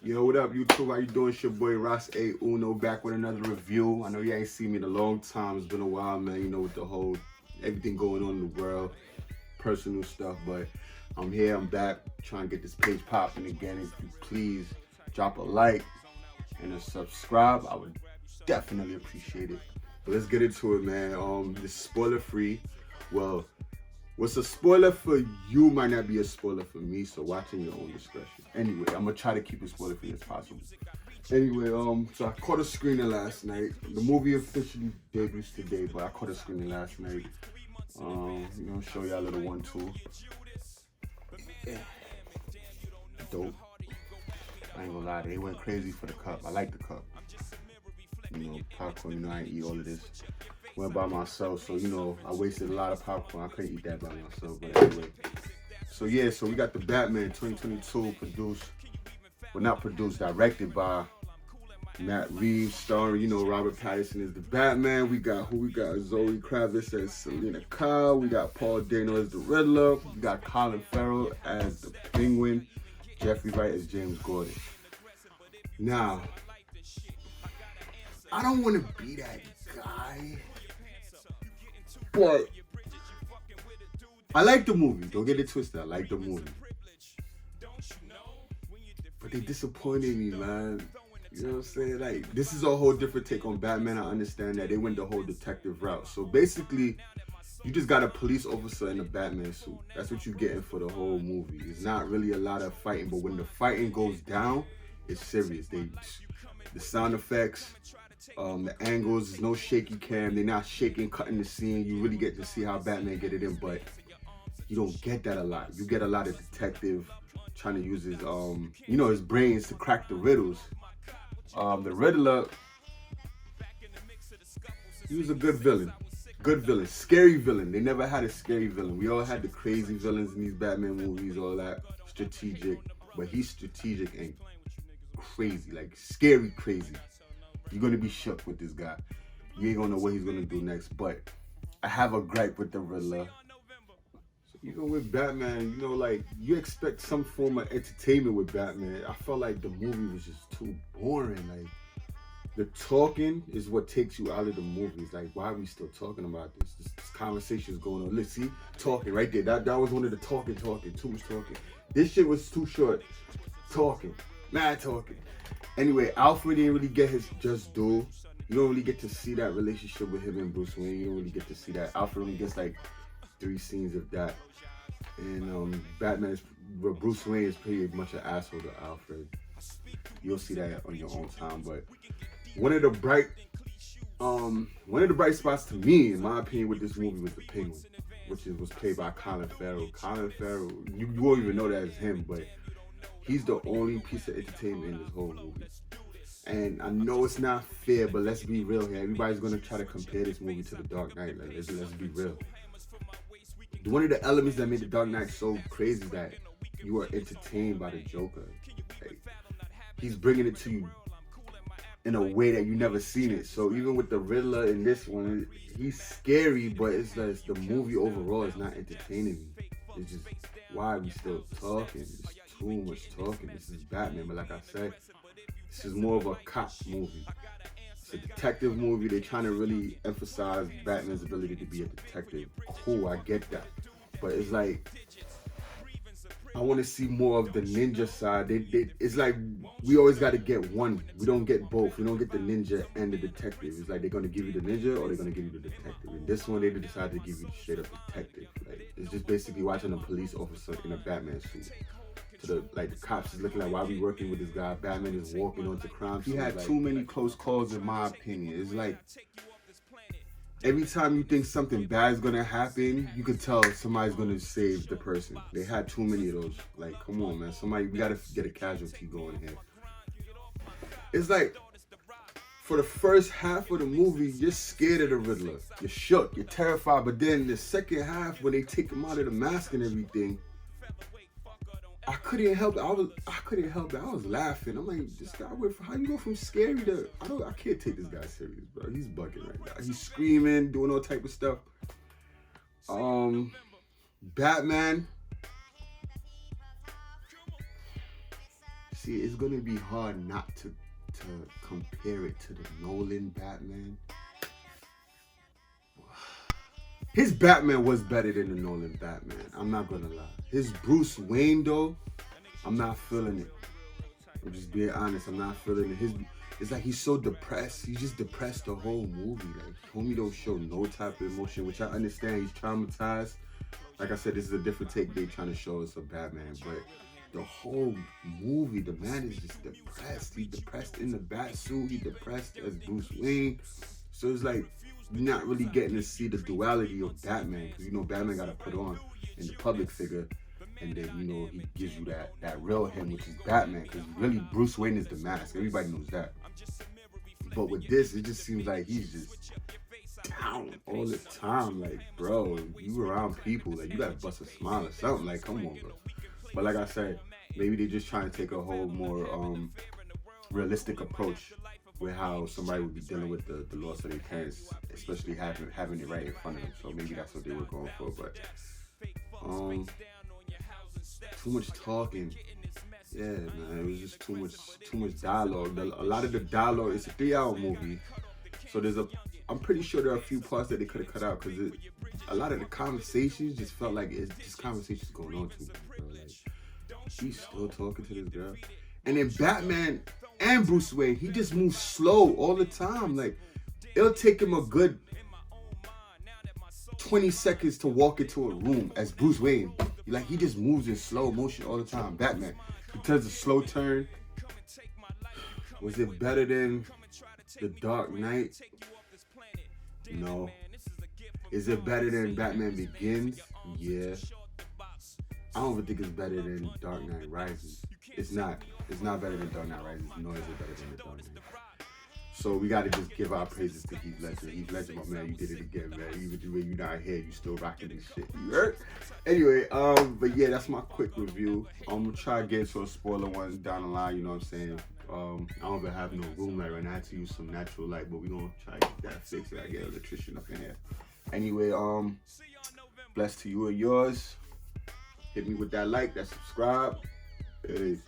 Yo, what up, YouTube? How you doing? It's your boy Ross A. Uno back with another review. I know you ain't seen me in a long time. It's been a while, man. You know, with the whole everything going on in the world, personal stuff. But I'm here. I'm back trying to get this page popping again. If you please drop a like and a subscribe, I would definitely appreciate it. But let's get into it, man. This is spoiler free. Well, what's a spoiler for you might not be a spoiler for me, so watch in your own discretion. Anyway, I'm gonna try to keep it spoiler free as possible. Anyway, so I caught a screening last night. The movie officially debuts today, but I caught a screening last night. Show y'all a little 1-2. Yeah. Dope. I ain't gonna lie, they went crazy for the cup. I like the cup. Popcorn, I ain't eat all of this. Went by myself, so I wasted a lot of popcorn. I couldn't eat that by myself, but anyway. So we got the Batman 2022 directed by Matt Reeves, starring, Robert Pattinson as the Batman. We got Zoe Kravitz as Selena Kyle. We got Paul Dano as the Riddler. We got Colin Farrell as the Penguin. Jeffrey Wright as James Gordon. Now, I don't want to be that guy, but I like the movie. Don't get it twisted. I like the movie. But they disappointed me, man. You know what I'm saying? Like, this is a whole different take on Batman. I understand that. They went the whole detective route. So basically, you just got a police officer in a Batman suit. That's what you're getting for the whole movie. It's not really a lot of fighting, but when the fighting goes down, it's serious. The sound effects, the angles, there's no shaky cam. They're not shaking, cutting the scene. You really get to see how Batman get it in, but you don't get that a lot. You get a lot of detective trying to use his, his brains to crack the riddles. The Riddler, he was a good villain. Scary villain. They never had a scary villain. We all had the crazy villains in these Batman movies, all that. Strategic. But he's strategic and crazy, like scary crazy. You're going to be shook with this guy. You ain't going to know what he's going to do next. But I have a gripe with the Riddler. So, with Batman, you expect some form of entertainment with Batman. I felt like the movie was just too boring. Like, the talking is what takes you out of the movie. It's like, why are we still talking about this? This conversation is going on. Let's see, talking right there. That was one of the talking. Too much talking. This shit was too short. Talking. Mad talking. Anyway, Alfred didn't really get his just due. You don't really get to see that relationship with him and Bruce Wayne. You don't really get to see that. Alfred only gets like 3 scenes of that. And Bruce Wayne is pretty much an asshole to Alfred. You'll see that on your own time. But one of the bright spots to me, in my opinion, with this movie was the Penguin, which was played by Colin Farrell. Colin Farrell, you won't even know that it's him, but he's the only piece of entertainment in this whole movie. And I know it's not fair, but let's be real here. Everybody's gonna try to compare this movie to The Dark Knight. Like, let's be real. One of the elements that made The Dark Knight so crazy is that you are entertained by the Joker. Like, he's bringing it to you in a way that you never seen it. So even with the Riddler in this one, he's scary, but it's the movie overall is not entertaining me. It's just, why are we still talking? It's too much talking. This is Batman, but like I said, this is more of a cop movie. It's a detective movie. They're trying to really emphasize Batman's ability to be a detective. Cool, I get that. But it's like, I want to see more of the ninja side. It's like, we always got to get one. We don't get both. We don't get the ninja and the detective. It's like, they're going to give you the ninja or they're going to give you the detective. And this one, they decided to give you the straight up detective. Like, it's just basically watching a police officer in a Batman suit. The cops is looking like, why are we working with this guy? Batman is walking onto crime. He had too many close calls, in my opinion. It's like, every time you think something bad is gonna happen, you could tell somebody's gonna save the person. They had too many of those. Like, come on, man. We gotta get a casualty going here. It's like, for the first half of the movie, you're scared of the Riddler. You're shook. You're terrified. But then the second half, when they take him out of the mask and everything, I couldn't help it. I was laughing. I'm like, this guy how you go from scary to I can't take this guy serious, bro. He's bugging right now. He's screaming, doing all type of stuff. Batman. see, it's gonna be hard not to compare it to the Nolan Batman. His Batman was better than the Nolan Batman. I'm not gonna lie. His Bruce Wayne though, I'm not feeling it. I'm just being honest. I'm not feeling it. It's like he's so depressed. He's just depressed the whole movie. Like, homie don't show no type of emotion, which I understand. He's traumatized. Like I said, this is a different take they trying to show us of Batman, but the whole movie, the man is just depressed. He's depressed in the bat suit. He's depressed as Bruce Wayne. So it's like you're not really getting to see the duality of Batman, because you know Batman got to put on in the public figure, and then you know he gives you that real him, which is Batman, because really Bruce Wayne is the mask. Everybody knows that. But with this, it just seems like he's just down all the time. Like, bro, you around people, like you gotta bust a smile or something. Like, come on, bro. But like I said, maybe they're just trying to take a whole more realistic approach with how somebody would be dealing with the loss of their parents, especially having it right in front of them. So maybe that's what they were going for. But too much talking. Yeah, man, it was just too much dialogue. A lot of the dialogue, it's a 3-hour movie, so I'm pretty sure there are a few parts that they could have cut out, because a lot of the conversations just felt like it's just conversations going on too much, bro. Like, he's still talking to this girl, and then Batman and Bruce Wayne, he just moves slow all the time. Like, it'll take him a good 20 seconds to walk into a room as Bruce Wayne. Like, he just moves in slow motion all the time. Batman, he turns a slow turn. Was it better than The Dark Knight? No. Is it better than Batman Begins? Yeah. I don't even think it's better than Dark Knight Rises. It's not. It's not better than Dark Knight Rises, nor is it better than The Dark Knight. So we gotta just give our praises to Heath Ledger. Heath Ledger, my man, you did it again, man. Even when you're not here, you still rocking this shit. You heard? Anyway, but yeah, that's my quick review. I'm gonna try to get into a spoiler one down the line. You know what I'm saying? I don't even have no room light right now. I had to use some natural light, but we gonna try to get that fixed. I get an electrician up in here. Anyway, blessed to you and yours. Hit me with that like, that subscribe. Peace.